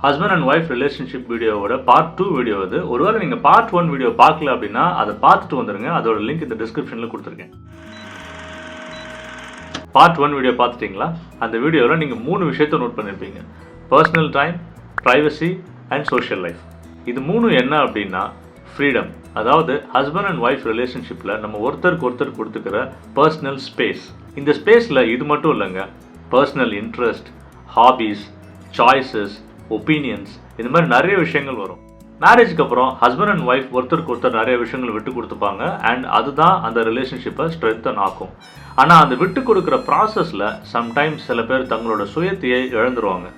Husband and wife relationship வீடியோவோட part 2 video இது. ஒருவேளை நீங்கள் பார்ட் 1 வீடியோ பார்க்கல அப்படின்னா அதை பார்த்துட்டு வந்துடுங்க. அதோட லிங்க் இந்த டிஸ்கிரிப்ஷனில் கொடுத்துருக்கேன். பார்ட் 1 வீடியோ பார்த்துட்டிங்களா? அந்த வீடியோவில் நீங்கள் 3 விஷயத்தை நோட் பண்ணியிருப்பீங்க. Personal time, privacy and social life. இது 3 என்ன அப்படின்னா ஃப்ரீடம், அதாவது ஹஸ்பண்ட் அண்ட் ஒய்ஃப் ரிலேஷன்ஷிப்பில் நம்ம ஒருத்தருக்கு ஒருத்தர் கொடுத்துக்கிற பர்சனல் ஸ்பேஸ். இந்த ஸ்பேஸில் இது மட்டும் இல்லைங்க, personal interest, hobbies, choices, opinions, இந்த மாதிரி நிறைய விஷயங்கள் வரும். மேரேஜுக்கு அப்புறம் ஹஸ்பண்ட் அண்ட் ஒய்ஃப் ஒருத்தருக்கு ஒருத்தர் நிறைய விஷயங்கள் விட்டு கொடுத்துப்பாங்க. அண்ட் அதுதான் அந்த ரிலேஷன்ஷிப்பை ஸ்ட்ரென்தன் ஆக்கும். ஆனால் அந்த விட்டு கொடுக்குற ப்ராசஸில் சம்டைம்ஸ் சில பேர் தங்களோட சுயத்தையே இழந்துருவாங்க.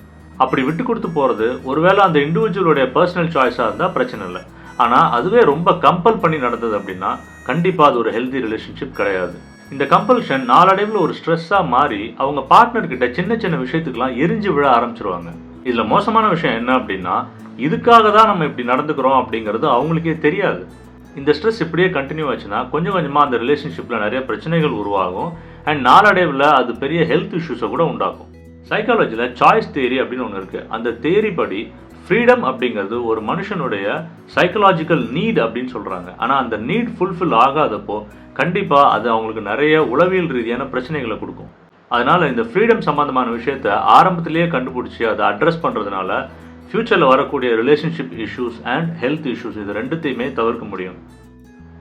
அப்படி விட்டு கொடுத்து போகிறது ஒருவேளை அந்த இண்டிவிஜுவலுடைய பர்சனல் சாய்ஸாக இருந்தால் பிரச்சனை இல்லை. ஆனால் அதுவே ரொம்ப கம்பல் பண்ணி நடந்தது அப்படின்னா கண்டிப்பாக அது ஒரு ஹெல்தி ரிலேஷன்ஷிப் கிடையாது. இந்த கம்பல்ஷன் நாளடைவில் ஒரு ஸ்ட்ரெஸ்ஸாக மாறி அவங்க பார்ட்னர்கிட்ட சின்ன சின்ன விஷயத்துக்கெல்லாம் எரிஞ்சு விழ ஆரம்பிச்சிருவாங்க. இதில் மோசமான விஷயம் என்ன அப்படின்னா இதுக்காக தான் நம்ம இப்படி நடந்துக்கிறோம் அப்படிங்கிறது அவங்களுக்கே தெரியாது. இந்த ஸ்ட்ரெஸ் இப்படியே கண்டினியூ ஆச்சுன்னா கொஞ்சம் கொஞ்சமாக அந்த ரிலேஷன்ஷிப்பில் நிறைய பிரச்சனைகள் உருவாகும். அண்ட் நாளடைவில் அது பெரிய ஹெல்த் இஷ்யூஸை கூட உண்டாக்கும். சைக்காலஜியில் சாய்ஸ் தியரி அப்படின்னு ஒன்று இருக்குது. அந்த தியரி படி ஃப்ரீடம் அப்படிங்கிறது ஒரு மனுஷனுடைய சைக்கலாஜிக்கல் நீட் அப்படின்னு சொல்கிறாங்க. ஆனால் அந்த நீட் ஃபுல்ஃபில் ஆகாதப்போ கண்டிப்பாக அது அவங்களுக்கு நிறைய உளவியல் ரீதியான பிரச்சனைகளை கொடுக்கும். அதனால் இந்த ஃப்ரீடம் சம்மந்தமான விஷயத்தை ஆரம்பத்திலேயே கண்டுபிடிச்சி அதை அட்ரஸ் பண்ணுறதுனால ஃப்யூச்சரில் வரக்கூடிய relationship issues and health issues இது ரெண்டுத்தையுமே தவிர்க்க முடியும்.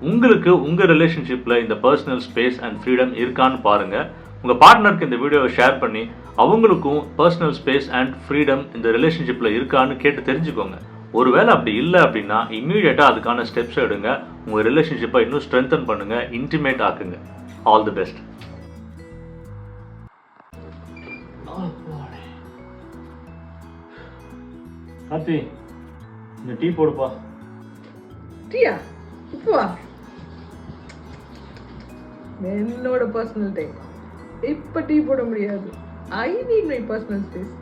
உங்களுக்கு உங்கள் ரிலேஷன்ஷிப்பில் இந்த பர்சனல் ஸ்பேஸ் அண்ட் ஃப்ரீடம் இருக்கான்னு பாருங்கள். உங்கள் பார்ட்னருக்கு இந்த வீடியோவை ஷேர் பண்ணி அவங்களுக்கும் பர்சனல் ஸ்பேஸ் அண்ட் ஃப்ரீடம் இந்த ரிலேஷன்ஷிப்பில் இருக்கான்னு கேட்டு தெரிஞ்சுக்கோங்க. ஒருவேளை அப்படி இல்லை அப்படின்னா இம்மீடியட்டாக அதுக்கான ஸ்டெப்ஸ் எடுங்க. உங்கள் ரிலேஷன்ஷிப்பை இன்னும் ஸ்ட்ரென்தன் பண்ணுங்கள், இன்டிமேட் ஆக்குங்க. All the best. கார்த்தி, இந்த டீ போடுப்பா. டீயா? இப்போ என்னோட பர்சனல் டைம். இப்போ டீ போட முடியாது. I need my personal space.